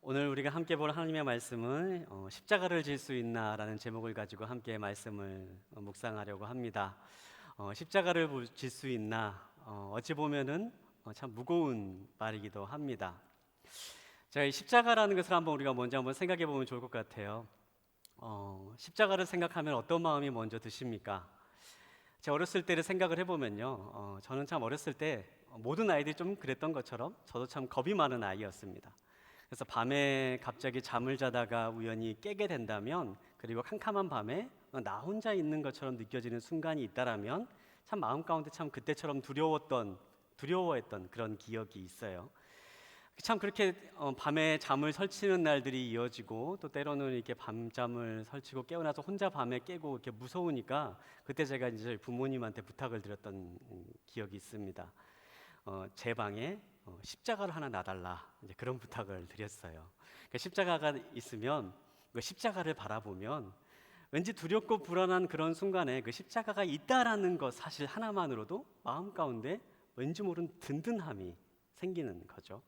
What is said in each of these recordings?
오늘 우리가 함께 볼 하나님의 말씀은 십자가를 질 수 있나라는 제목을 가지고 함께 말씀을 묵상하려고 합니다. 십자가를 질 수 있나 어찌 보면은 참 무거운 말이기도 합니다. 자, 이 십자가라는 것을 우리가 먼저 생각해 보면 좋을 것 같아요. 십자가를 생각하면 어떤 마음이 먼저 드십니까? 제가 어렸을 때를 생각을 해보면요, 저는 참 어렸을 때 모든 아이들이 좀 그랬던 것처럼 저도 참 겁이 많은 아이였습니다. 그래서 밤에 갑자기 잠을 자다가 우연히 깨게 된다면, 그리고 캄캄한 밤에 나 혼자 있는 것처럼 느껴지는 순간이 있다라면 참 마음 가운데 참 그때처럼 두려워했던 그런 기억이 있어요. 참 그렇게 밤에 잠을 설치는 날들이 이어지고, 또 때로는 이렇게 밤잠을 설치고 깨어나서 혼자 밤에 깨고 이렇게 무서우니까 그때 제가 이제 저희 부모님한테 부탁을 드렸던 기억이 있습니다. 제 방에 십자가를 하나 놔달라, 이제 그런 부탁을 드렸어요. 그러니까 십자가가 있으면 그 십자가를 바라보면 왠지 두렵고 불안한 그런 순간에 그 십자가가 있다라는 것 사실 하나만으로도 마음 가운데 왠지 모르는 든든함이 생기는 거죠.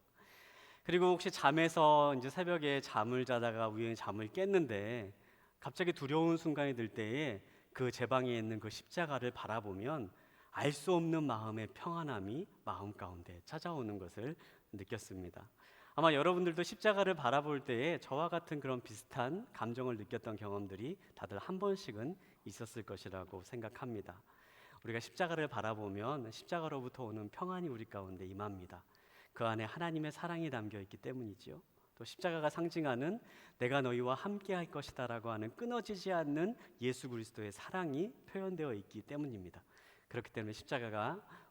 그리고 혹시 잠에서 이제 새벽에 잠을 자다가 우연히 잠을 깼는데 갑자기 두려운 순간이 들 때에 그 제 방에 있는 그 십자가를 바라보면 알 수 없는 마음의 평안함이 마음 가운데 찾아오는 것을 느꼈습니다. 아마 여러분들도 십자가를 바라볼 때에 저와 같은 그런 비슷한 감정을 느꼈던 경험들이 다들 한 번씩은 있었을 것이라고 생각합니다. 우리가 십자가를 바라보면 십자가로부터 오는 평안이 우리 가운데 임합니다. 그 안에 하나님의 사랑이 담겨 있기 때문이지요. 또 십자가가 상징하는 내가 너희와 함께 할 것이다라고 하는 끊어지지 않는 예수 그리스도의 사랑이 표현되어 있기 때문입니다. 그렇기 때문에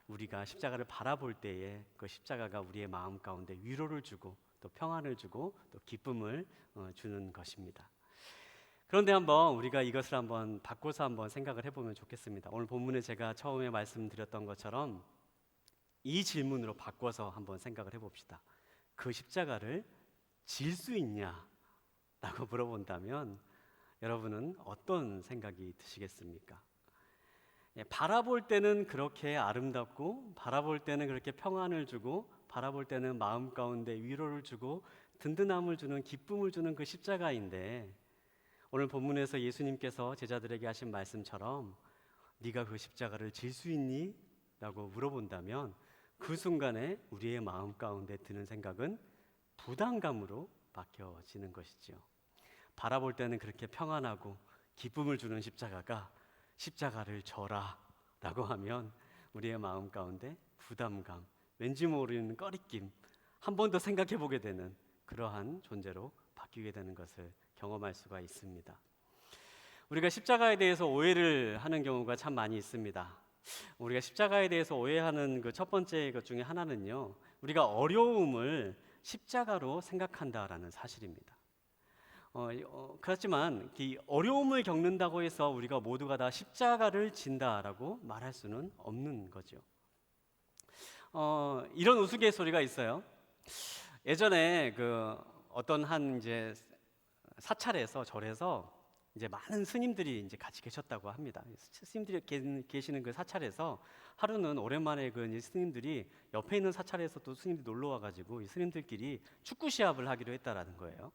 우리가 십자가를 바라볼 때에 그 십자가가 우리의 마음 가운데 위로를 주고 또 평안을 주고 또 기쁨을 주는 것입니다. 그런데 우리가 이것을 바꿔서 생각을 해보면 좋겠습니다. 오늘 본문에 제가 처음에 말씀드렸던 것처럼 이 질문으로 바꿔서 한번 생각을 해봅시다. 그 십자가를 질 수 있냐? 라고 물어본다면 여러분은 어떤 생각이 드시겠습니까? 바라볼 때는 그렇게 아름답고, 바라볼 때는 그렇게 평안을 주고, 바라볼 때는 마음 가운데 위로를 주고 든든함을 주는, 기쁨을 주는 그 십자가인데, 오늘 본문에서 예수님께서 제자들에게 하신 말씀처럼 네가 그 십자가를 질 수 있니? 라고 물어본다면 그 순간에 우리의 마음 가운데 드는 생각은 부담감으로 바뀌어지는 것이지요. 바라볼 때는 그렇게 평안하고 기쁨을 주는 십자가를 져라 라고 하면 우리의 마음 가운데 부담감, 왠지 모르는 꺼리낌, 한 번 더 생각해 보게 되는 그러한 존재로 바뀌게 되는 것을 경험할 수가 있습니다. 우리가 십자가에 대해서 오해를 하는 경우가 참 많이 있습니다. 우리가 십자가에 대해서 오해하는 그 첫 번째 것 중에 하나는요, 우리가 어려움을 십자가로 생각한다라는 사실입니다. 그렇지만 이 어려움을 겪는다고 해서 우리가 모두가 다 십자가를 진다라고 말할 수는 없는 거죠. 이런 우스갯소리가 있어요. 예전에 어떤 한 이제 사찰에서, 절에서 이제 많은 스님들이 이제 같이 계셨다고 합니다. 스님들이 계시는 그 사찰에서 하루는 오랜만에 이제 스님들이 옆에 있는 사찰에서 또 스님들이 놀러 와가지고 이 스님들끼리 축구 시합을 하기로 했다라는 거예요.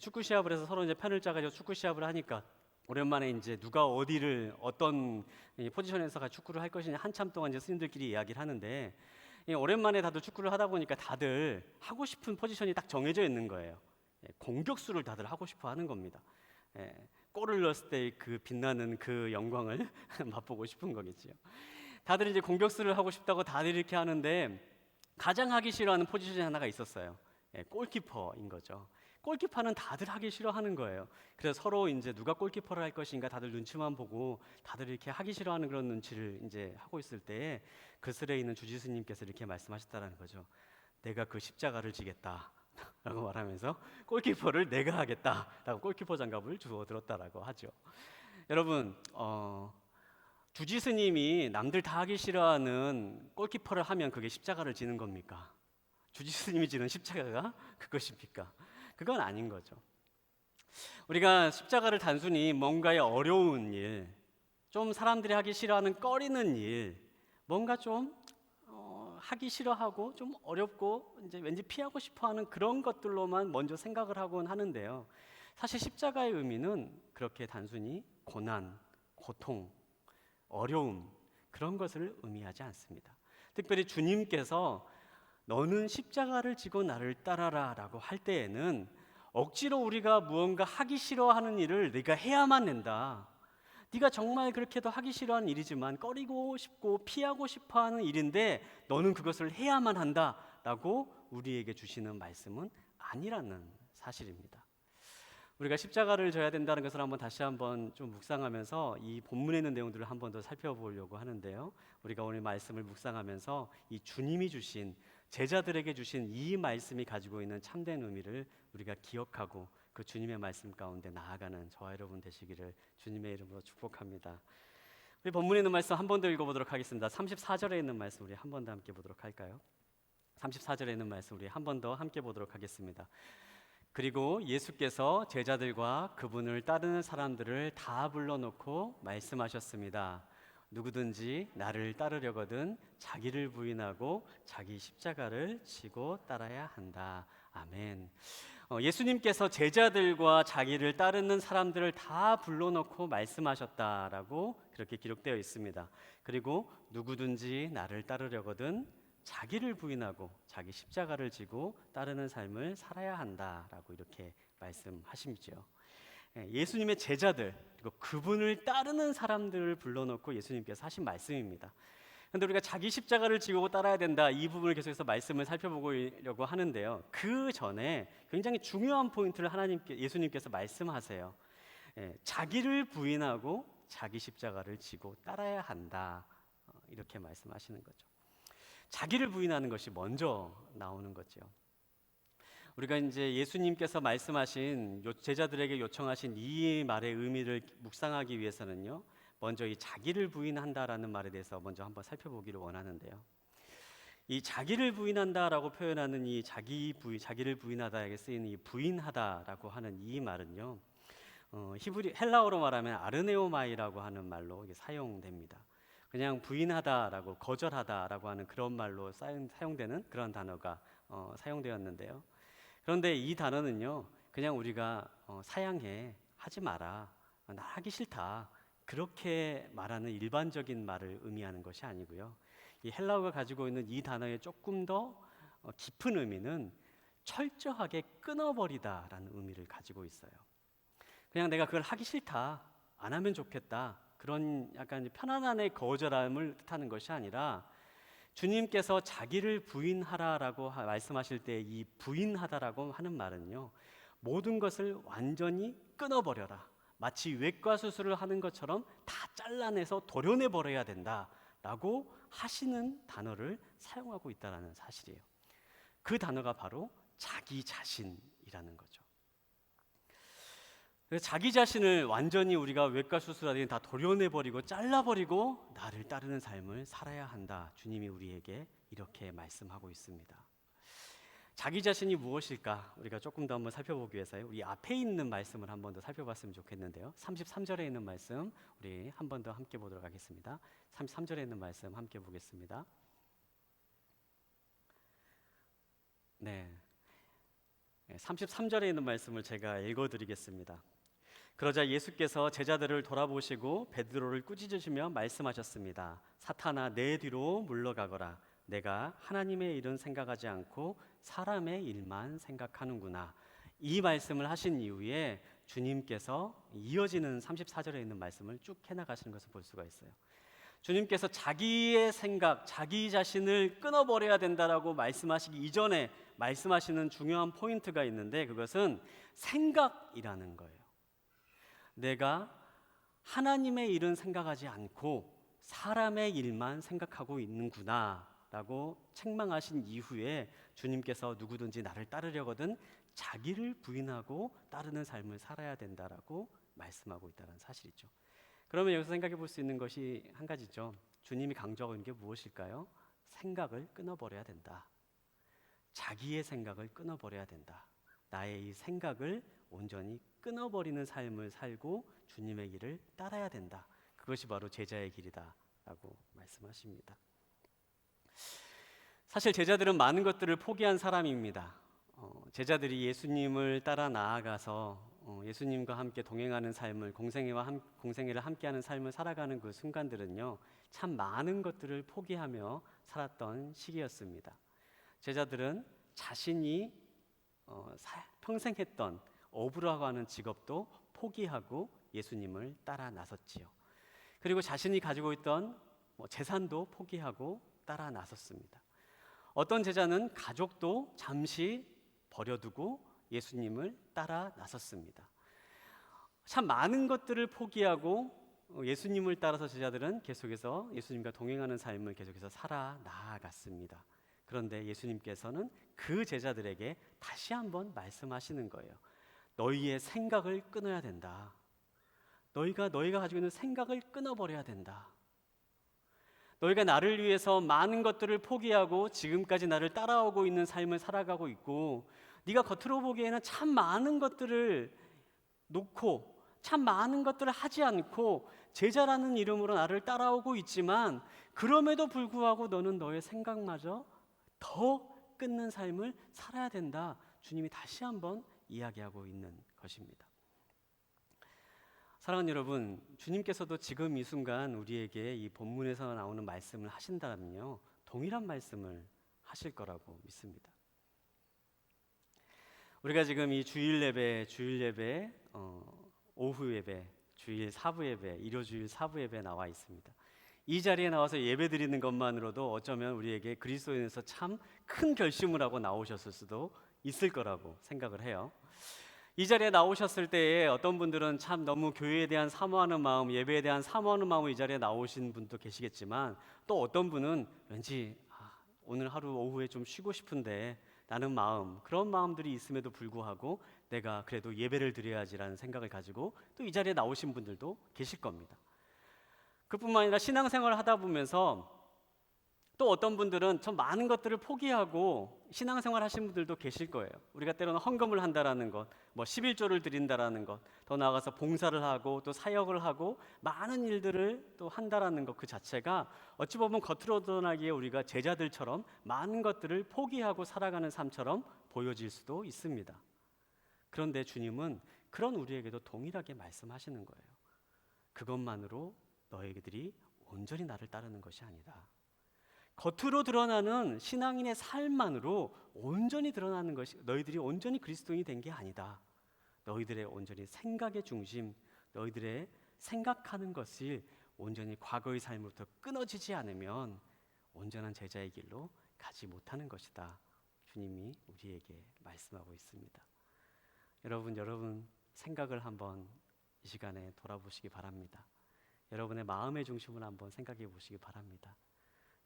축구 시합을 해서 서로 이제 편을 짜가지고 축구 시합을 하니까 오랜만에 이제 누가 어떤 포지션에서 축구를 할 것이냐 한참 동안 이제 스님들끼리 이야기를 하는데, 오랜만에 다들 축구를 하다 보니까 다들 하고 싶은 포지션이 딱 정해져 있는 거예요. 공격수를 다들 하고 싶어 하는 겁니다. 골을 넣었을 때 그 빛나는 그 영광을 맛보고 싶은 거겠지요. 다들 이제 공격수를 하고 싶다고 다들 이렇게 하는데 가장 하기 싫어하는 포지션이 하나가 있었어요. 골키퍼인 거죠. 골키퍼는 다들 하기 싫어하는 거예요. 그래서 서로 이제 누가 골키퍼를 할 것인가 다들 눈치만 보고 다들 이렇게 하기 싫어하는 그런 눈치를 이제 하고 있을 때에 그 슬에 있는 주지스님께서 이렇게 말씀하셨다는 거죠. 내가 그 십자가를 지겠다 라고 말하면서 골키퍼를 내가 하겠다 라고 골키퍼 장갑을 주워 들었다라고 하죠. 여러분, 주지스님이 남들 다 하기 싫어하는 골키퍼를 하면 그게 십자가를 지는 겁니까? 주지스님이 지는 십자가가 그것입니까? 그건 아닌 거죠. 우리가 십자가를 단순히 뭔가의 어려운 일, 좀 사람들이 하기 싫어하는 꺼리는 일, 뭔가 좀 하기 싫어하고 좀 어렵고 이제 왠지 피하고 싶어하는 그런 것들로만 먼저 생각을 하곤 하는데요. 사실 십자가의 의미는 그렇게 단순히 고난, 고통, 어려움 그런 것을 의미하지 않습니다. 특별히 주님께서 너는 십자가를 지고 나를 따라라 라고 할 때에는 억지로 우리가 무언가 하기 싫어하는 일을 네가 해야만 된다. 네가 정말 그렇게도 하기 싫어하는 일이지만 꺼리고 싶고 피하고 싶어하는 일인데 너는 그것을 해야만 한다라고 우리에게 주시는 말씀은 아니라는 사실입니다. 우리가 십자가를 져야 된다는 것을 다시 한번 좀 묵상하면서 이 본문에 있는 내용들을 한 번 더 살펴보려고 하는데요. 우리가 오늘 말씀을 묵상하면서 이 주님이 주신 제자들에게 주신 이 말씀이 가지고 있는 참된 의미를 우리가 기억하고 그 주님의 말씀 가운데 나아가는 저와 여러분 되시기를 주님의 이름으로 축복합니다. 우리 본문에 있는 말씀 한 번 더 읽어보도록 하겠습니다. 34절에 있는 말씀 우리 한 번 더 함께 보도록 할까요? 34절에 있는 말씀 우리 한 번 더 함께 보도록 하겠습니다. 그리고 예수께서 제자들과 그분을 따르는 사람들을 다 불러놓고 말씀하셨습니다. 누구든지 나를 따르려거든 자기를 부인하고 자기 십자가를 지고 따라야 한다. 아멘. 예수님께서 제자들과 자기를 따르는 사람들을 다 불러놓고 말씀하셨다라고 그렇게 기록되어 있습니다. 그리고 누구든지 나를 따르려거든 자기를 부인하고 자기 십자가를 지고 따르는 삶을 살아야 한다라고 이렇게 말씀하시죠. 예수님의 제자들 그리고 그분을 따르는 사람들을 불러놓고 예수님께서 하신 말씀입니다. 그런데 우리가 자기 십자가를 지고 따라야 된다 이 부분을 계속해서 말씀을 살펴보려고 하는데요. 그 전에 굉장히 중요한 포인트를 예수님께서 말씀하세요. 자기를 부인하고 자기 십자가를 지고 따라야 한다 이렇게 말씀하시는 거죠. 자기를 부인하는 것이 먼저 나오는 거죠. 우리가 이제 예수님께서 말씀하신 제자들에게 요청하신 이 말의 의미를 묵상하기 위해서는요. 먼저 이 자기를 부인한다라는 말에 대해서 먼저 한번 살펴보기를 원하는데요. 이 자기를 부인한다라고 표현하는 이 자기를 부인하다에게 쓰이는 이 부인하다라고 하는 이 말은요. 헬라어로 말하면 아르네오마이라고 하는 말로 사용됩니다. 그냥 부인하다라고 거절하다라고 하는 그런 말로 사용되는 그런 단어가 사용되었는데요. 그런데 이 단어는요, 그냥 우리가 사양해, 하지 마라, 나 하기 싫다 그렇게 말하는 일반적인 말을 의미하는 것이 아니고요. 이 헬라어가 가지고 있는 이 단어의 조금 더 깊은 의미는 철저하게 끊어버리다라는 의미를 가지고 있어요. 그냥 내가 그걸 하기 싫다, 안 하면 좋겠다 그런 약간 편안함의 거절함을 뜻하는 것이 아니라 주님께서 자기를 부인하라라고 말씀하실 때 이 부인하다라고 하는 말은요, 모든 것을 완전히 끊어버려라. 마치 외과 수술을 하는 것처럼 다 잘라내서 도려내 버려야 된다라고 하시는 단어를 사용하고 있다는 사실이에요. 그 단어가 바로 자기 자신이라는 거죠. 그래서 자기 자신을 완전히 우리가 외과 수술하듯이 다 도려내버리고 잘라버리고 나를 따르는 삶을 살아야 한다. 주님이 우리에게 이렇게 말씀하고 있습니다. 자기 자신이 무엇일까? 우리가 조금 더 한번 살펴보기 위해서요. 우리 앞에 있는 말씀을 한번 더 살펴봤으면 좋겠는데요. 33절에 있는 말씀 우리 한 번 더 함께 보도록 하겠습니다. 33절에 있는 말씀 함께 보겠습니다. 네. 33절에 있는 말씀을 제가 읽어드리겠습니다. 그러자 예수께서 제자들을 돌아보시고 베드로를 꾸짖으시며 말씀하셨습니다. 사탄아 내 뒤로 물러가거라. 내가 하나님의 일은 생각하지 않고 사람의 일만 생각하는구나. 이 말씀을 하신 이후에 주님께서 이어지는 34절에 있는 말씀을 쭉 해나가시는 것을 볼 수가 있어요. 주님께서 자기의 생각, 자기 자신을 끊어버려야 된다라고 말씀하시기 이전에 말씀하시는 중요한 포인트가 있는데 그것은 생각이라는 거예요. 내가 하나님의 일은 생각하지 않고 사람의 일만 생각하고 있는구나 라고 책망하신 이후에 주님께서 누구든지 나를 따르려거든 자기를 부인하고 따르는 삶을 살아야 된다라고 말씀하고 있다는 사실이죠. 그러면 여기서 생각해 볼 수 있는 것이 한 가지죠. 주님이 강조하고 있는 게 무엇일까요? 생각을 끊어버려야 된다. 자기의 생각을 끊어버려야 된다. 나의 이 생각을 온전히 끊어버리는 삶을 살고 주님의 길을 따라야 된다. 그것이 바로 제자의 길이다 라고 말씀하십니다. 사실 제자들은 많은 것들을 포기한 사람입니다. 제자들이 예수님을 따라 나아가서 예수님과 함께 동행하는 삶을, 공생애를 함께하는 삶을 살아가는 그 순간들은요, 참 많은 것들을 포기하며 살았던 시기였습니다. 제자들은 자신이 평생 했던 어부라고 하는 직업도 포기하고 예수님을 따라 나섰지요. 그리고 자신이 가지고 있던 재산도 포기하고 따라 나섰습니다. 어떤 제자는 가족도 잠시 버려두고 예수님을 따라 나섰습니다. 참 많은 것들을 포기하고 예수님을 따라서 제자들은 계속해서 예수님과 동행하는 삶을 계속해서 살아 나아갔습니다. 그런데 예수님께서는 그 제자들에게 다시 한번 말씀하시는 거예요. 너희의 생각을 끊어야 된다. 너희가 가지고 있는 생각을 끊어버려야 된다. 너희가 나를 위해서 많은 것들을 포기하고 지금까지 나를 따라오고 있는 삶을 살아가고 있고, 네가 겉으로 보기에는 참 많은 것들을 놓고 참 많은 것들을 하지 않고 제자라는 이름으로 나를 따라오고 있지만, 그럼에도 불구하고 너는 너의 생각마저 더 끊는 삶을 살아야 된다. 주님이 다시 한번 이야기하고 있는 것입니다. 사랑하는 여러분, 주님께서도 지금 이 순간 우리에게 이 본문에서 나오는 말씀을 하신다면요, 동일한 말씀을 하실 거라고 믿습니다. 우리가 지금 이 주일 예배, 오후 예배, 주일 사부 예배, 일요주일 사부 예배 나와 있습니다. 이 자리에 나와서 예배 드리는 것만으로도 어쩌면 우리에게 그리스도인에서 참 큰 결심을 하고 나오셨을 수도 있을 거라고 생각을 해요. 이 자리에 나오셨을 때에 어떤 분들은 참 너무 교회에 대한 사모하는 마음, 예배에 대한 사모하는 마음으로 이 자리에 나오신 분도 계시겠지만, 또 어떤 분은 왠지 오늘 하루 오후에 좀 쉬고 싶은데 라는 마음, 그런 마음들이 있음에도 불구하고 내가 그래도 예배를 드려야지라는 생각을 가지고 또 이 자리에 나오신 분들도 계실 겁니다. 그뿐만 아니라 신앙생활을 하다 보면서 또 어떤 분들은 좀 많은 것들을 포기하고 신앙생활 하신 분들도 계실 거예요. 우리가 때로는 헌금을 한다라는 것, 11조를 드린다라는 것, 더 나아가서 봉사를 하고 또 사역을 하고 많은 일들을 또 한다라는 것, 그 자체가 어찌 보면 겉으로 드러나기에 우리가 제자들처럼 많은 것들을 포기하고 살아가는 삶처럼 보여질 수도 있습니다. 그런데 주님은 그런 우리에게도 동일하게 말씀하시는 거예요. 그것만으로 너희들이 온전히 나를 따르는 것이 아니다. 겉으로 드러나는 신앙인의 삶만으로 온전히 드러나는 것이, 너희들이 온전히 그리스도인이 된 게 아니다. 너희들의 온전히 생각의 중심, 너희들의 생각하는 것이 온전히 과거의 삶으로부터 끊어지지 않으면 온전한 제자의 길로 가지 못하는 것이다. 주님이 우리에게 말씀하고 있습니다. 여러분 생각을 한번 이 시간에 돌아보시기 바랍니다. 여러분의 마음의 중심을 한번 생각해 보시기 바랍니다.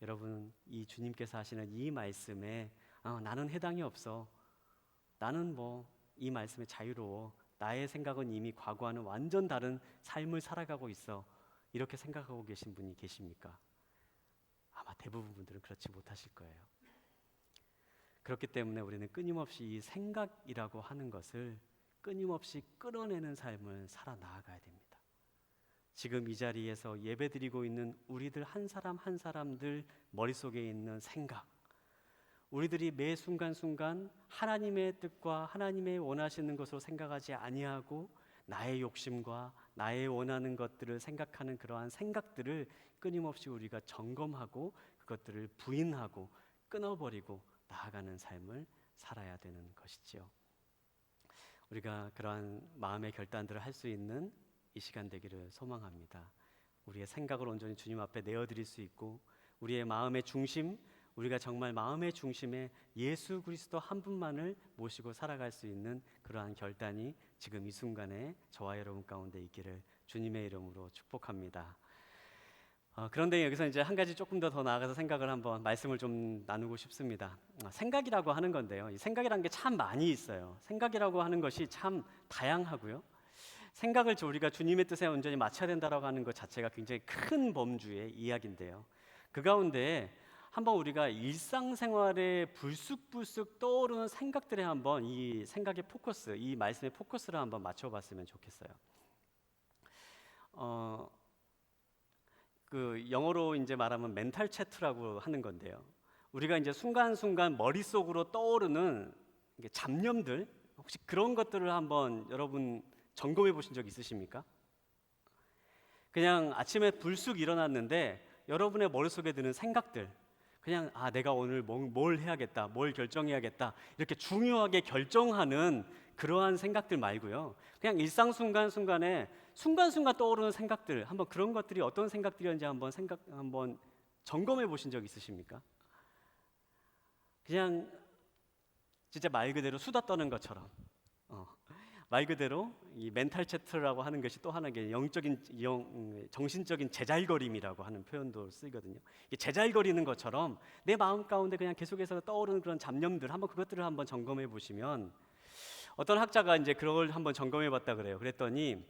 여러분, 이 주님께서 하시는 이 말씀에 나는 해당이 없어, 나는 이 말씀에 자유로워, 나의 생각은 이미 과거와는 완전 다른 삶을 살아가고 있어, 이렇게 생각하고 계신 분이 계십니까? 아마 대부분 분들은 그렇지 못하실 거예요. 그렇기 때문에 우리는 끊임없이 이 생각이라고 하는 것을 끊임없이 끌어내는 삶을 살아 나아가야 됩니다. 지금 이 자리에서 예배드리고 있는 우리들 한 사람 한 사람들 머릿속에 있는 생각, 우리들이 매 순간순간 하나님의 뜻과 하나님의 원하시는 것으로 생각하지 아니하고 나의 욕심과 나의 원하는 것들을 생각하는 그러한 생각들을 끊임없이 우리가 점검하고 그것들을 부인하고 끊어버리고 나아가는 삶을 살아야 되는 것이지요. 우리가 그러한 마음의 결단들을 할 수 있는 이 시간 되기를 소망합니다. 우리의 생각을 온전히 주님 앞에 내어드릴 수 있고, 우리의 마음의 중심, 우리가 정말 마음의 중심에 예수 그리스도 한 분만을 모시고 살아갈 수 있는 그러한 결단이 지금 이 순간에 저와 여러분 가운데 있기를 주님의 이름으로 축복합니다. 그런데 여기서 이제 한 가지 조금 더 나아가서 생각을 한번 말씀을 좀 나누고 싶습니다. 생각이라고 하는 건데요, 이 생각이라는 게 참 많이 있어요. 생각이라고 하는 것이 참 다양하고요. 생각을 우리가 주님의 뜻에 온전히 맞춰야 된다라고 하는 것 자체가 굉장히 큰 범주의 이야기인데요. 그 가운데 한번 우리가 일상생활에 불쑥불쑥 떠오르는 생각들에 한번 이 생각의 포커스, 이 말씀의 포커스를 한번 맞춰봤으면 좋겠어요. 그 영어로 이제 말하면 멘탈 체트라고 하는 건데요. 우리가 이제 순간순간 머릿속으로 떠오르는 이게 잡념들, 혹시 그런 것들을 한번 여러분 점검해 보신 적 있으십니까? 그냥 아침에 불쑥 일어났는데 여러분의 머릿속에 드는 생각들, 그냥 내가 오늘 뭘 해야겠다, 뭘 결정해야겠다, 이렇게 중요하게 결정하는 그러한 생각들 말고요, 그냥 일상 순간순간에 순간순간 떠오르는 생각들, 한번 그런 것들이 어떤 생각들이었는지 한번 점검해 보신 적 있으십니까? 그냥 진짜 말 그대로 수다 떠는 것처럼, 말 그대로 이 멘탈 체트라고 하는 것이 또 하나의 정신적인 제잘거림이라고 하는 표현도 쓰이거든요. 제잘거리는 것처럼 내 마음 가운데 그냥 계속해서 떠오르는 그런 잡념들, 한번 그것들을 한번 점검해 보시면, 어떤 학자가 이제 그걸 한번 점검해 봤다 그래요. 그랬더니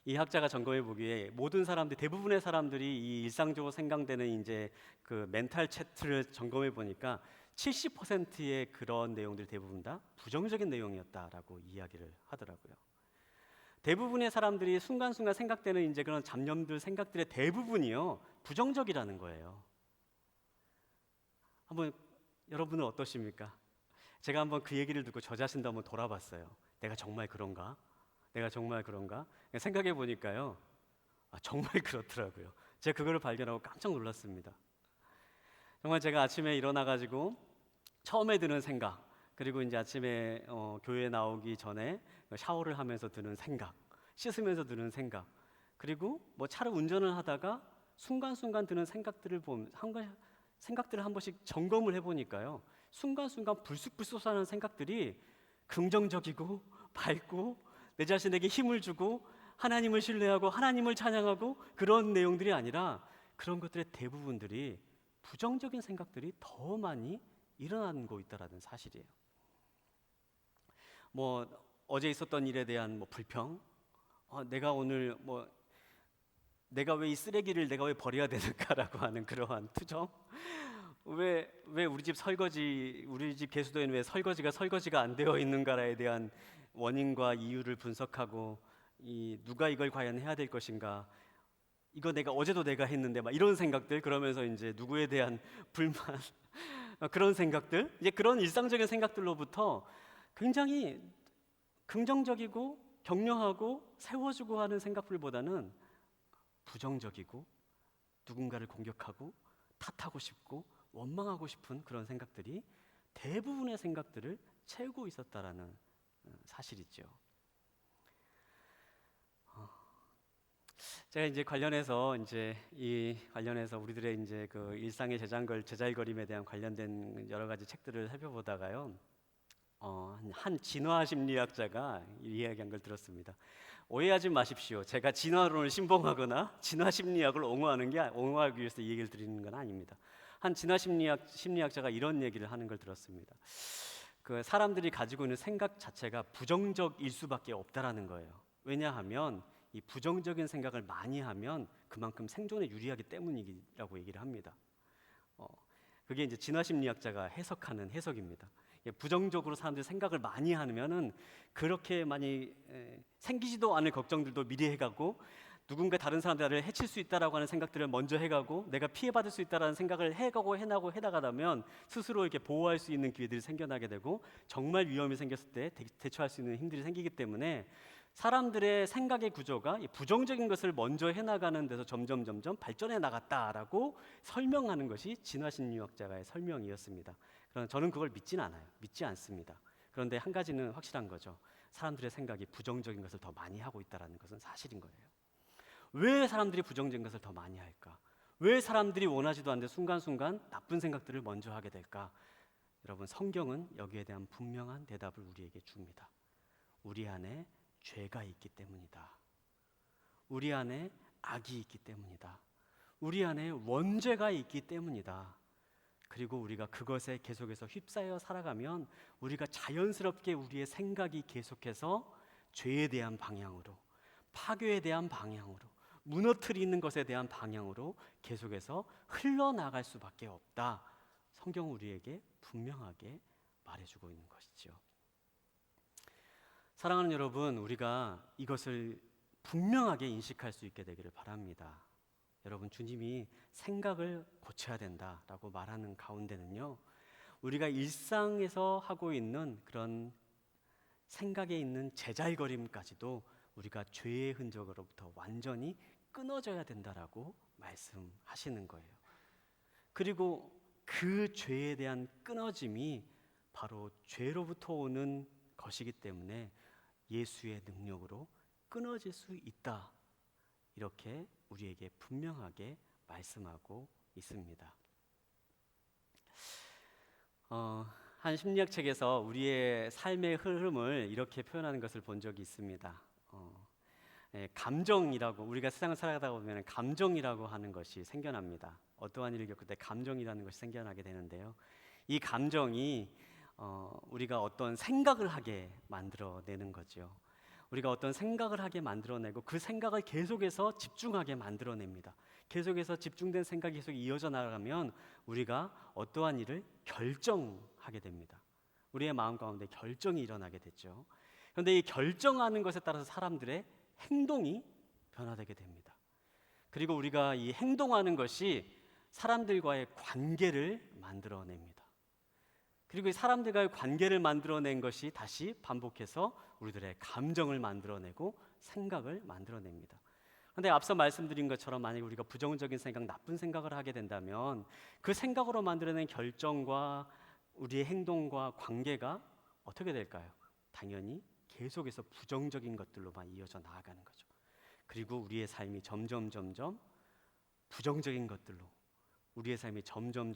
이 학자가 점검해 보기에 모든 사람들, 대부분의 사람들이 이 일상적으로 생각되는 이제 그 멘탈 체트를 점검해 보니까 70%의 그런 내용들이 대부분 다 부정적인 내용이었다라고 이야기를 하더라고요. 대부분의 사람들이 순간순간 생각되는 이제 그런 잡념들, 생각들의 대부분이요, 부정적이라는 거예요. 한번 여러분은 어떠십니까? 제가 한번 그 얘기를 듣고 저 자신도 한번 돌아봤어요. 내가 정말 그런가? 내가 정말 그런가? 생각해 보니까요, 정말 그렇더라고요. 제가 그거를 발견하고 깜짝 놀랐습니다. 정말 제가 아침에 일어나가지고 처음에 드는 생각, 그리고 이제 아침에 교회 나오기 전에 샤워를 하면서 드는 생각, 씻으면서 드는 생각, 그리고 뭐 차를 운전을 하다가 순간순간 드는 생각들을 생각들을 한 번씩 점검을 해보니까요, 순간순간 불쑥불쑥 하는 생각들이 긍정적이고 밝고 내 자신에게 힘을 주고 하나님을 신뢰하고 하나님을 찬양하고 그런 내용들이 아니라, 그런 것들의 대부분들이 부정적인 생각들이 더 많이 일어나고 있다라는 사실이에요. 뭐 어제 있었던 일에 대한 불평, 내가 오늘 내가 왜 이 쓰레기를 내가 왜 버려야 되는가라고 하는 그러한 투정, 왜 우리 집 개수도에는 왜 설거지가 안 되어 있는가에 대한 원인과 이유를 분석하고, 누가 이걸 과연 해야 될 것인가, 이거 어제도 내가 했는데 막 이런 생각들, 그러면서 이제 누구에 대한 불만 그런 생각들, 이제 그런 일상적인 생각들로부터 굉장히 긍정적이고 격려하고 세워주고 하는 생각들보다는 부정적이고 누군가를 공격하고 탓하고 싶고 원망하고 싶은 그런 생각들이 대부분의 생각들을 채우고 있었다라는 사실이죠. 제가 이제 관련해서 우리들의 이제 그 일상의 제잘거림에 대한 관련된 여러 가지 책들을 살펴보다가요, 한 진화 심리학자가 이야기한 걸 들었습니다. 오해하지 마십시오. 제가 진화론을 신봉하거나 진화 심리학을 옹호하기 위해서 이 얘기를 드리는 건 아닙니다. 한 진화 심리학자가 이런 얘기를 하는 걸 들었습니다. 그 사람들이 가지고 있는 생각 자체가 부정적일 수밖에 없다라는 거예요. 왜냐하면 이 부정적인 생각을 많이 하면 그만큼 생존에 유리하기 때문이라고 얘기를 합니다. 그게 이제 진화 심리학자가 해석하는 해석입니다. 부정적으로 사람들이 생각을 많이 하면은 그렇게 많이 생기지도 않을 걱정들도 미리 해가고, 누군가 다른 사람들을 해칠 수 있다라고 하는 생각들을 먼저 해가고, 내가 피해받을 수 있다라는 생각을 해나가다 보면 스스로 이렇게 보호할 수 있는 기회들이 생겨나게 되고, 정말 위험이 생겼을 때 대처할 수 있는 힘들이 생기기 때문에 사람들의 생각의 구조가 이 부정적인 것을 먼저 해나가는 데서 점점 발전해 나갔다라고 설명하는 것이 진화심리학자의 설명이었습니다. 그러나 저는 그걸 믿지 않습니다. 그런데 한 가지는 확실한 거죠. 사람들의 생각이 부정적인 것을 더 많이 하고 있다는 것은 사실인 거예요. 왜 사람들이 부정적인 것을 더 많이 할까? 왜 사람들이 원하지도 않는데 순간순간 나쁜 생각들을 먼저 하게 될까? 여러분, 성경은 여기에 대한 분명한 대답을 우리에게 줍니다. 우리 안에 죄가 있기 때문이다. 우리 안에 악이 있기 때문이다. 우리 안에 원죄가 있기 때문이다. 그리고 우리가 그것에 계속해서 휩싸여 살아가면 우리가 자연스럽게 우리의 생각이 계속해서 죄에 대한 방향으로, 파괴에 대한 방향으로, 무너뜨리는 것에 대한 방향으로 계속해서 흘러나갈 수밖에 없다. 성경은 우리에게 분명하게 말해주고 있는 것이죠. 사랑하는 여러분, 우리가 이것을 분명하게 인식할 수 있게 되기를 바랍니다. 여러분, 주님이 생각을 고쳐야 된다라고 말하는 가운데는요, 우리가 일상에서 하고 있는 그런 생각에 있는 제잘거림까지도 우리가 죄의 흔적으로부터 완전히 끊어져야 된다라고 말씀하시는 거예요. 그리고 그 죄에 대한 끊어짐이 바로 죄로부터 오는 것이기 때문에 예수의 능력으로 끊어질 수 있다, 이렇게 우리에게 분명하게 말씀하고 있습니다. 한 심리학 책에서 우리의 삶의 흐름을 이렇게 표현하는 것을 본 적이 있습니다. 감정이라고, 우리가 세상을 살아가다 보면 감정이라고 하는 것이 생겨납니다. 어떠한 일을 겪을 때 감정이라는 것이 생겨나게 되는데요, 이 감정이 우리가 어떤 생각을 하게 만들어내는 거죠. 우리가 어떤 생각을 하게 만들어내고 그 생각을 계속해서 집중하게 만들어냅니다. 계속해서 집중된 생각이 계속 이어져 나가면 우리가 어떠한 일을 결정하게 됩니다. 우리의 마음 가운데 결정이 일어나게 되죠. 그런데 이 결정하는 것에 따라서 사람들의 행동이 변화되게 됩니다. 그리고 우리가 이 행동하는 것이 사람들과의 관계를 만들어냅니다. 그리고 이 사람들과의 관계를 만들어낸 것이 다시 반복해서 우리들의 감정을 만들어내고 생각을 만들어냅니다. 그런데 앞서 말씀드린 것처럼 만약에 우리가 부정적인 생각, 나쁜 생각을 하게 된다면 그 생각으로 만들어낸 결정과 우리의 행동과 관계가 어떻게 될까요? 당연히 계속해서 부정적인 것들로만 이어져 나아가는 거죠. 그리고 우리의 삶이 점점 부정적인 것들로, 우리의 삶이 점점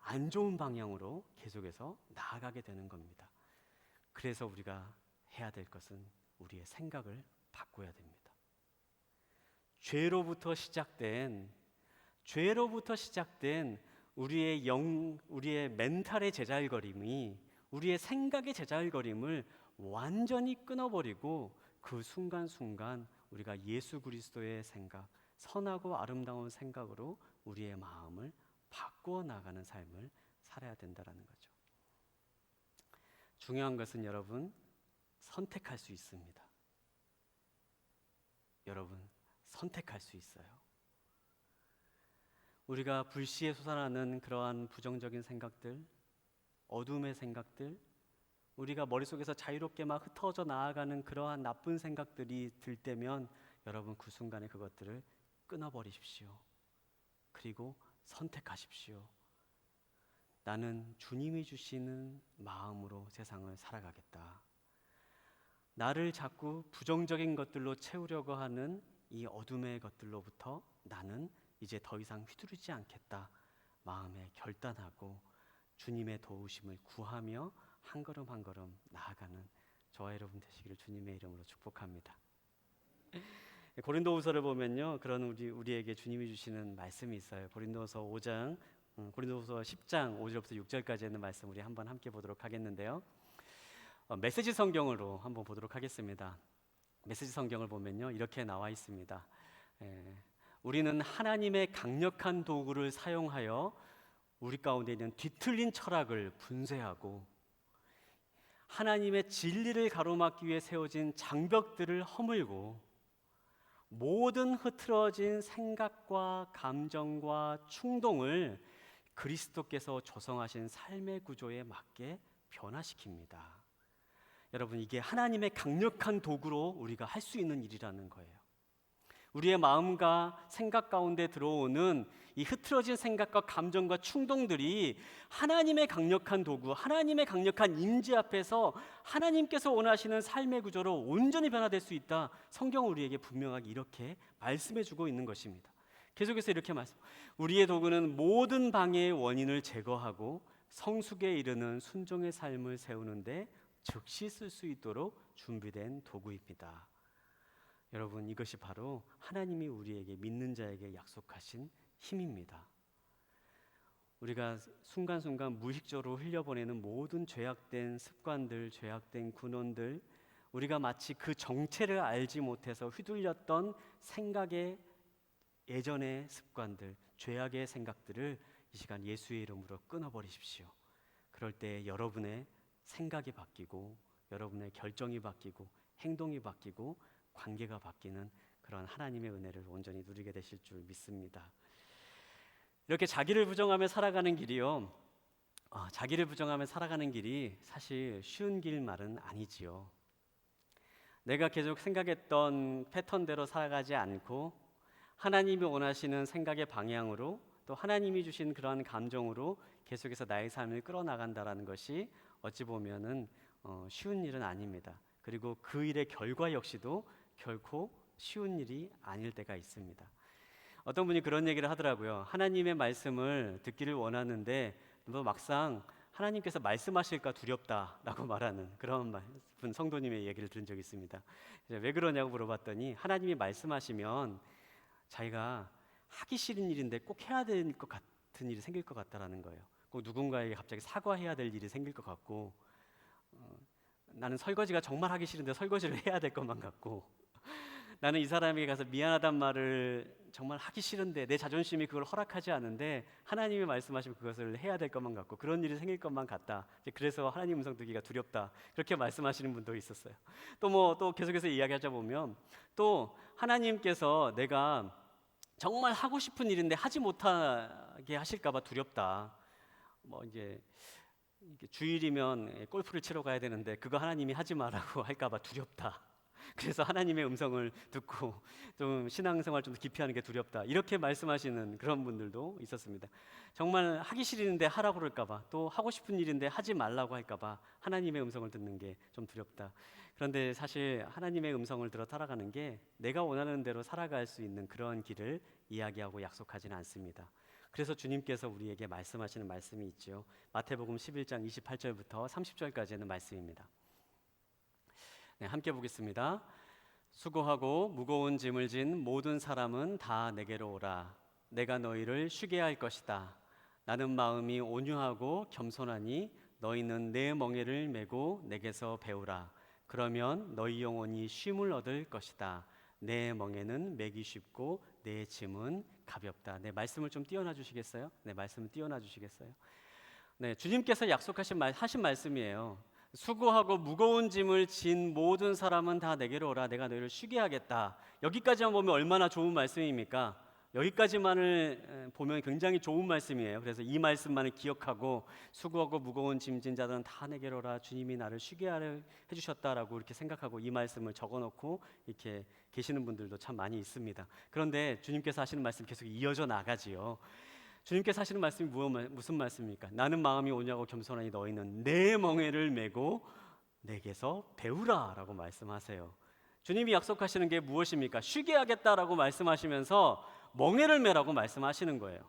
안 좋은 방향으로 계속해서 나아가게 되는 겁니다. 그래서 우리가 해야 될 것은 우리의 생각을 바꿔야 됩니다. 죄로부터 시작된 우리의 멘탈의 제잘거림이, 우리의 생각의 제잘거림을 완전히 끊어버리고 그 순간순간 우리가 예수 그리스도의 생각, 선하고 아름다운 생각으로 우리의 마음을 바꾸어 나가는 삶을 살아야 된다는 거죠. 중요한 것은 여러분, 선택할 수 있습니다. 여러분, 선택할 수 있어요. 우리가 불시에 솟아나는 그러한 부정적인 생각들, 어둠의 생각들, 우리가 머릿속에서 자유롭게 막 흩어져 나아가는 그러한 나쁜 생각들이 들 때면 여러분, 그 순간에 그것들을 끊어버리십시오. 그리고 선택하십시오. 나는 주님이 주시는 마음으로 세상을 살아가겠다. 나를 자꾸 부정적인 것들로 채우려고 하는 이 어둠의 것들로부터 나는 이제 더 이상 휘두르지 않겠다, 마음에 결단하고 주님의 도우심을 구하며 한 걸음 한 걸음 나아가는 저와 여러분 되시기를 주님의 이름으로 축복합니다. 고린도후서를 보면요, 그런 우리에게 주님이 주시는 말씀이 있어요. 고린도후서 10장 5절부터 6절까지 있는 말씀 우리 한번 함께 보도록 하겠는데요. 메시지 성경으로 한번 보도록 하겠습니다. 메시지 성경을 보면요, 이렇게 나와 있습니다. 우리는 하나님의 강력한 도구를 사용하여 우리 가운데 있는 뒤틀린 철학을 분쇄하고 하나님의 진리를 가로막기 위해 세워진 장벽들을 허물고 모든 흐트러진 생각과 감정과 충동을 그리스도께서 조성하신 삶의 구조에 맞게 변화시킵니다. 여러분, 이게 하나님의 강력한 도구로 우리가 할 수 있는 일이라는 거예요. 우리의 마음과 생각 가운데 들어오는 이 흐트러진 생각과 감정과 충동들이 하나님의 강력한 도구, 하나님의 강력한 임재 앞에서 하나님께서 원하시는 삶의 구조로 온전히 변화될 수 있다. 성경은 우리에게 분명하게 이렇게 말씀해 주고 있는 것입니다. 계속해서 이렇게 우리의 도구는 모든 방해의 원인을 제거하고 성숙에 이르는 순종의 삶을 세우는데 즉시 쓸 수 있도록 준비된 도구입니다. 여러분, 이것이 바로 하나님이 우리에게, 믿는 자에게 약속하신 힘입니다. 우리가 순간순간 무의식적으로 흘려보내는 모든 죄악된 습관들, 죄악된 근원들, 우리가 마치 그 정체를 알지 못해서 휘둘렸던 생각의 예전의 습관들, 죄악의 생각들을 이 시간 예수의 이름으로 끊어버리십시오. 그럴 때 여러분의 생각이 바뀌고 여러분의 결정이 바뀌고 행동이 바뀌고 관계가 바뀌는 그런 하나님의 은혜를 온전히 누리게 되실 줄 믿습니다. 이렇게 자기를 부정하며 살아가는 길이요, 자기를 부정하며 살아가는 길이 사실 쉬운 길 말은 아니지요. 내가 계속 생각했던 패턴대로 살아가지 않고 하나님이 원하시는 생각의 방향으로, 또 하나님이 주신 그러한 감정으로 계속해서 나의 삶을 끌어나간다라는 것이 어찌 보면은 쉬운 일은 아닙니다. 그리고 그 일의 결과 역시도 결코 쉬운 일이 아닐 때가 있습니다. 어떤 분이 그런 얘기를 하더라고요. 하나님의 말씀을 듣기를 원하는데 막상 하나님께서 말씀하실까 두렵다라고 말하는 그런 분 성도님의 얘기를 들은 적이 있습니다. 왜 그러냐고 물어봤더니 하나님이 말씀하시면 자기가 하기 싫은 일인데 꼭 해야 될 것 같은 일이 생길 것 같다라는 거예요. 꼭 누군가에게 갑자기 사과해야 될 일이 생길 것 같고, 나는 설거지가 정말 하기 싫은데 설거지를 해야 될 것만 같고, 나는 이 사람에게 가서 미안하단 말을 정말 하기 싫은데 내 자존심이 그걸 허락하지 않은데 하나님이 말씀하시면 그것을 해야 될 것만 같고, 그런 일이 생길 것만 같다. 그래서 하나님 음성 듣기가 두렵다. 그렇게 말씀하시는 분도 있었어요. 또 계속해서 이야기하자 보면, 또 하나님께서 내가 정말 하고 싶은 일인데 하지 못하게 하실까봐 두렵다. 이제 주일이면 골프를 치러 가야 되는데 그거 하나님이 하지 말라고 할까봐 두렵다. 그래서 하나님의 음성을 듣고 좀 신앙생활 좀 깊이 하는 게 두렵다. 이렇게 말씀하시는 그런 분들도 있었습니다. 정말 하기 싫은데 하라고 그럴까봐, 또 하고 싶은 일인데 하지 말라고 할까봐 하나님의 음성을 듣는 게 좀 두렵다. 그런데 사실 하나님의 음성을 들어 살아가는 게 내가 원하는 대로 살아갈 수 있는 그런 길을 이야기하고 약속하지는 않습니다. 그래서 주님께서 우리에게 말씀하시는 말씀이 있죠. 마태복음 11장 28절부터 30절까지의 말씀입니다. 네, 함께 보겠습니다. 수고하고 무거운 짐을 진 모든 사람은 다 내게로 오라. 내가 너희를 쉬게 할 것이다. 나는 마음이 온유하고 겸손하니 너희는 내 멍에를 메고 내게서 배우라. 그러면 너희 영혼이 쉼을 얻을 것이다. 내 멍에는 매기 쉽고 내 짐은 가볍다. 네, 말씀을 좀 띄워놔 주시겠어요? 네, 말씀을 띄워놔 주시겠어요? 네, 주님께서 하신 말씀이에요. 수고하고 무거운 짐을 진 모든 사람은 다 내게로 오라. 내가 너희를 쉬게 하겠다. 여기까지만 보면 얼마나 좋은 말씀입니까? 여기까지만을 보면 굉장히 좋은 말씀이에요. 그래서 이 말씀만을 기억하고 수고하고 무거운 짐진 자들은 다 내게로 오라. 주님이 나를 쉬게 해주셨다라고 이렇게 생각하고 이 말씀을 적어놓고 이렇게 계시는 분들도 참 많이 있습니다. 그런데 주님께서 하시는 말씀 계속 이어져 나가지요. 주님께서 하시는 말씀이 무슨 말씀입니까? 나는 마음이 온유하고 겸손하니 너희는 내 멍에를 메고 내게서 배우라 라고 말씀하세요. 주님이 약속하시는 게 무엇입니까? 쉬게 하겠다라고 말씀하시면서 멍에를 메라고 말씀하시는 거예요.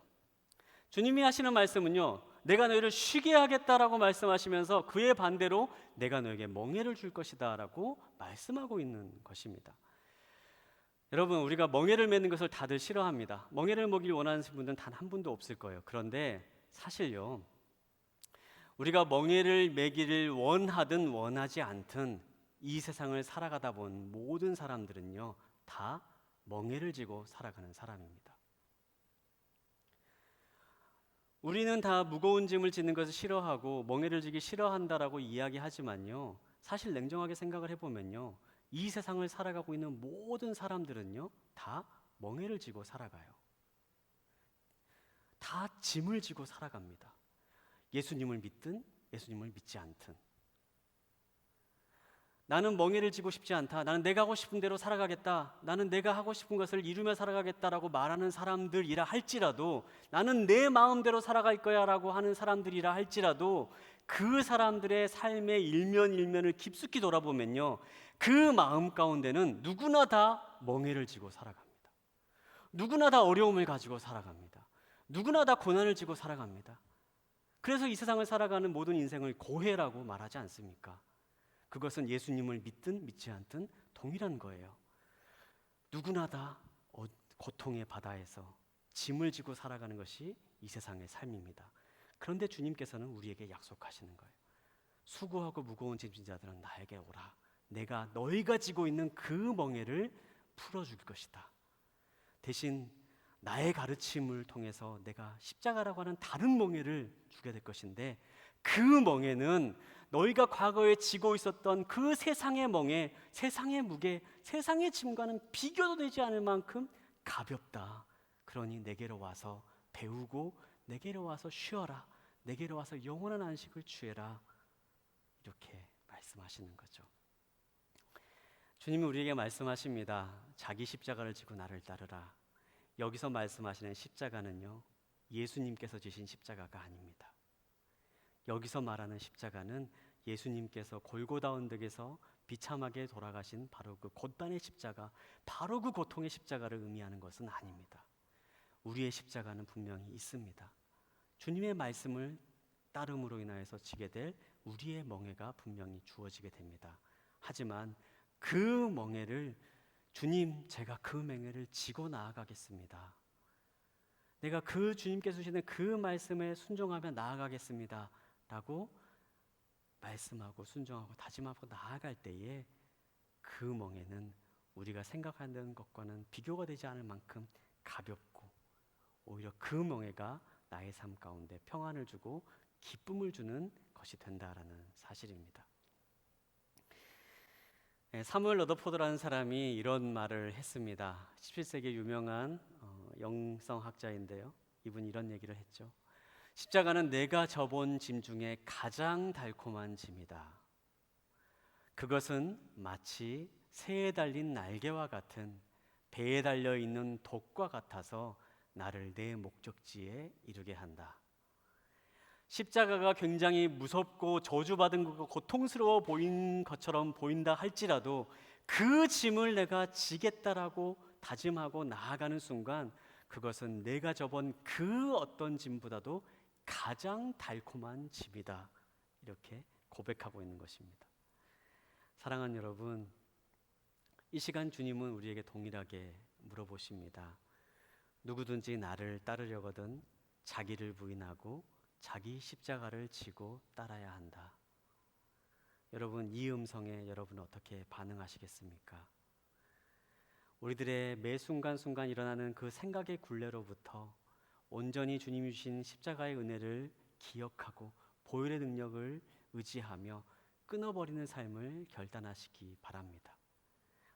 주님이 하시는 말씀은요, 내가 너희를 쉬게 하겠다라고 말씀하시면서 그의 반대로 내가 너에게 멍에를 줄 것이다 라고 말씀하고 있는 것입니다. 여러분, 우리가 멍에를 메는 것을 다들 싫어합니다. 멍에를 먹길 원하는 분들은 단 한 분도 없을 거예요. 그런데 사실요, 우리가 멍에를 메기를 원하든 원하지 않든 이 세상을 살아가다 본 모든 사람들은요, 다 멍에를 지고 살아가는 사람입니다. 우리는 다 무거운 짐을 지는 것을 싫어하고 멍에를 지기 싫어한다라고 이야기하지만요, 사실 냉정하게 생각을 해보면요, 이 세상을 살아가고 있는 모든 사람들은요, 다 멍에를 지고 살아가요. 다 짐을 지고 살아갑니다. 예수님을 믿든 예수님을 믿지 않든. 나는 멍에를 지고 싶지 않다. 나는 내가 하고 싶은 대로 살아가겠다. 나는 내가 하고 싶은 것을 이루며 살아가겠다라고 말하는 사람들이라 할지라도, 나는 내 마음대로 살아갈 거야 라고 하는 사람들이라 할지라도 그 사람들의 삶의 일면일면을 깊숙이 돌아보면요, 그 마음 가운데는 누구나 다 멍에를 지고 살아갑니다. 누구나 다 어려움을 가지고 살아갑니다. 누구나 다 고난을 지고 살아갑니다. 그래서 이 세상을 살아가는 모든 인생을 고해라고 말하지 않습니까? 그것은 예수님을 믿든 믿지 않든 동일한 거예요. 누구나 다 고통의 바다에서 짐을 지고 살아가는 것이 이 세상의 삶입니다. 그런데 주님께서는 우리에게 약속하시는 거예요. 수고하고 무거운 짐진 자들은 나에게 오라. 내가 너희가 지고 있는 그 멍에를 풀어줄 것이다. 대신 나의 가르침을 통해서 내가 십자가라고 하는 다른 멍에를 주게 될 것인데, 그 멍에는 너희가 과거에 지고 있었던 그 세상의 멍에, 세상의 무게, 세상의 짐과는 비교도 되지 않을 만큼 가볍다. 그러니 내게로 와서 배우고 내게로 와서 쉬어라. 내게로 와서 영원한 안식을 취해라. 이렇게 말씀하시는 거죠. 주님이 우리에게 말씀하십니다. 자기 십자가를 지고 나를 따르라. 여기서 말씀하시는 십자가는요, 예수님께서 지신 십자가가 아닙니다. 여기서 말하는 십자가는 예수님께서 골고다 언덕에서 비참하게 돌아가신 바로 그 고단의 십자가, 바로 그 고통의 십자가를 의미하는 것은 아닙니다. 우리의 십자가는 분명히 있습니다. 주님의 말씀을 따름으로 인하여서 지게 될 우리의 멍에가 분명히 주어지게 됩니다. 하지만 그 멍에를 주님, 제가 그 멍에를 지고 나아가겠습니다. 내가 그 주님께서 주시는 그 말씀에 순종하며 나아가겠습니다 라고 말씀하고 순종하고 다짐하고 나아갈 때에 그 멍에는 우리가 생각하는 것과는 비교가 되지 않을 만큼 가볍고, 오히려 그 멍에가 나의 삶 가운데 평안을 주고 기쁨을 주는 것이 된다라는 사실입니다. 사무엘 러더포드라는 사람이 이런 말을 했습니다. 17세기 유명한 영성학자인데요. 이분이 이런 얘기를 했죠. 십자가는 내가 져본 짐 중에 가장 달콤한 짐이다. 그것은 마치 새에 달린 날개와 같은 배에 달려 있는 독과 같아서 나를 내 목적지에 이르게 한다. 십자가가 굉장히 무섭고 저주받은 것과 고통스러워 보인 것처럼 보인다 할지라도 그 짐을 내가 지겠다라고 다짐하고 나아가는 순간 그것은 내가 져본 그 어떤 짐보다도 가장 달콤한 짐이다. 이렇게 고백하고 있는 것입니다. 사랑하는 여러분, 이 시간 주님은 우리에게 동일하게 물어보십니다. 누구든지 나를 따르려거든 자기를 부인하고 자기 십자가를 지고 따라야 한다. 여러분, 이 음성에 여러분 어떻게 반응하시겠습니까? 우리들의 매 순간순간 일어나는 그 생각의 굴레로부터 온전히 주님이 주신 십자가의 은혜를 기억하고 보혈의 능력을 의지하며 끊어버리는 삶을 결단하시기 바랍니다.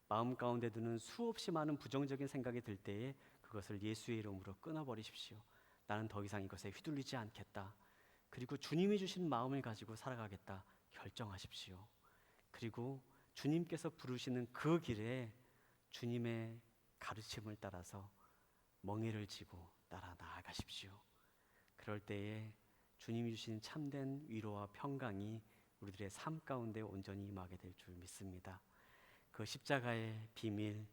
마음 가운데 드는 수없이 많은 부정적인 생각이 들 때에 그것을 예수의 이름으로 끊어버리십시오. 나는 더 이상 이것에 휘둘리지 않겠다. 그리고 주님이 주신 마음을 가지고 살아가겠다 결정하십시오. 그리고 주님께서 부르시는 그 길에 주님의 가르침을 따라서 멍에를 지고 따라 나아가십시오. 그럴 때에 주님이 주신 참된 위로와 평강이 우리들의 삶 가운데 온전히 임하게 될 줄 믿습니다. 그 십자가의 비밀,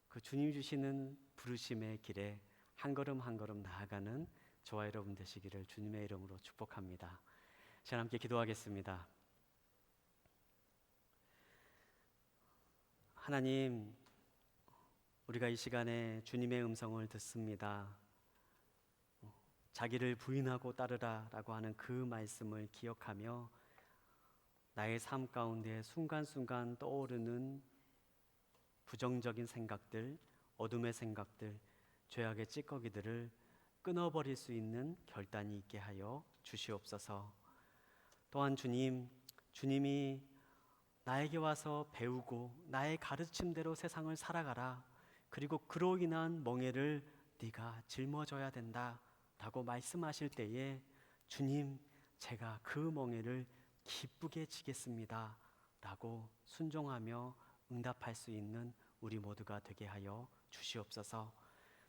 그 주님이 주시는 부르심의 길에 한 걸음 한 걸음 나아가는 저와 여러분 되시기를 주님의 이름으로 축복합니다. 자, 함께 기도하겠습니다. 하나님, 우리가 이 시간에 주님의 음성을 듣습니다. 자기를 부인하고 따르라 라고 하는 그 말씀을 기억하며 나의 삶 가운데 순간순간 떠오르는 부정적인 생각들, 어둠의 생각들, 죄악의 찌꺼기들을 끊어버릴 수 있는 결단이 있게 하여 주시옵소서. 또한 주님이 나에게 와서 배우고 나의 가르침대로 세상을 살아가라. 그리고 그로 인한 멍에를 네가 짊어져야 된다 라고 말씀하실 때에 주님, 제가 그 멍에를 기쁘게 지겠습니다 라고 순종하며 응답할 수 있는 우리 모두가 되게 하여 주시옵소서.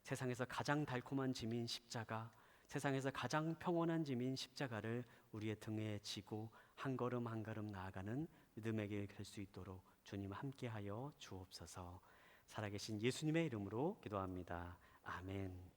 세상에서 가장 달콤한 짐인 십자가, 세상에서 가장 평온한 짐인 십자가를 우리의 등에 지고 한 걸음 한 걸음 나아가는 믿음의 길 갈 수 있도록 주님 함께하여 주옵소서. 살아계신 예수님의 이름으로 기도합니다. 아멘.